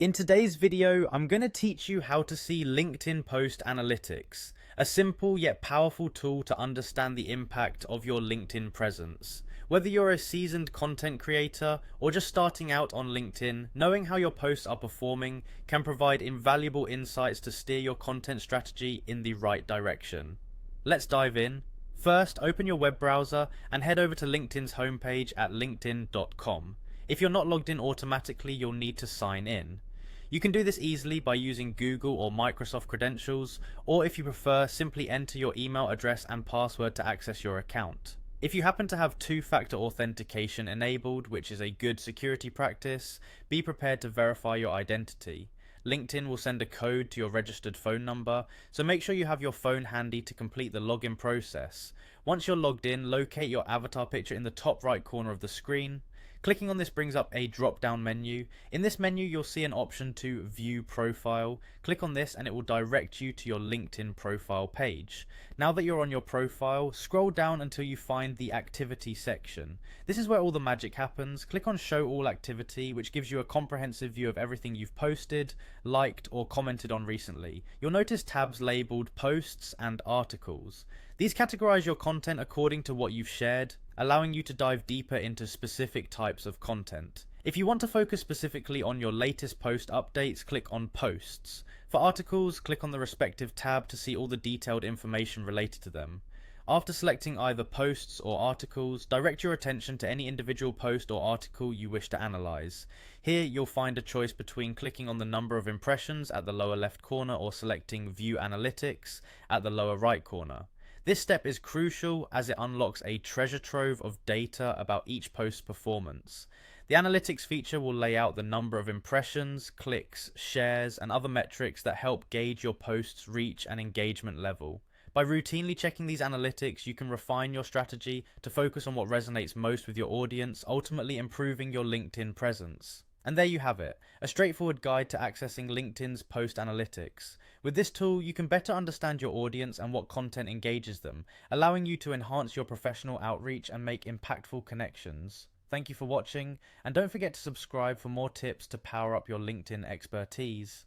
In today's video, I'm going to teach you how to see LinkedIn Post Analytics, a simple yet powerful tool to understand the impact of your LinkedIn presence. Whether you're a seasoned content creator or just starting out on LinkedIn, knowing how your posts are performing can provide invaluable insights to steer your content strategy in the right direction. Let's dive in. First, open your web browser and head over to LinkedIn's homepage at linkedin.com. If you're not logged in automatically, you'll need to sign in. You can do this easily by using Google or Microsoft credentials, or if you prefer, simply enter your email address and password to access your account. If you happen to have two-factor authentication enabled, which is a good security practice, be prepared to verify your identity. LinkedIn will send a code to your registered phone number, so make sure you have your phone handy to complete the login process. Once you're logged in, locate your avatar picture in the top right corner of the screen. Clicking on this brings up a drop-down menu. In this menu, you'll see an option to view profile. Click on this and it will direct you to your LinkedIn profile page. Now that you're on your profile, scroll down until you find the activity section. This is where all the magic happens. Click on show all activity, which gives you a comprehensive view of everything you've posted, liked, or commented on recently. You'll notice tabs labeled posts and articles. These categorize your content according to what you've shared, allowing you to dive deeper into specific types of content. If you want to focus specifically on your latest post updates, click on Posts. For articles, click on the respective tab to see all the detailed information related to them. After selecting either posts or articles, direct your attention to any individual post or article you wish to analyze. Here you'll find a choice between clicking on the number of impressions at the lower left corner or selecting View Analytics at the lower right corner. This step is crucial as it unlocks a treasure trove of data about each post's performance. The analytics feature will lay out the number of impressions, clicks, shares, and other metrics that help gauge your post's reach and engagement level. By routinely checking these analytics, you can refine your strategy to focus on what resonates most with your audience, ultimately improving your LinkedIn presence. And there you have it, a straightforward guide to accessing LinkedIn's post analytics. With this tool, you can better understand your audience and what content engages them, allowing you to enhance your professional outreach and make impactful connections. Thank you for watching, and don't forget to subscribe for more tips to power up your LinkedIn expertise.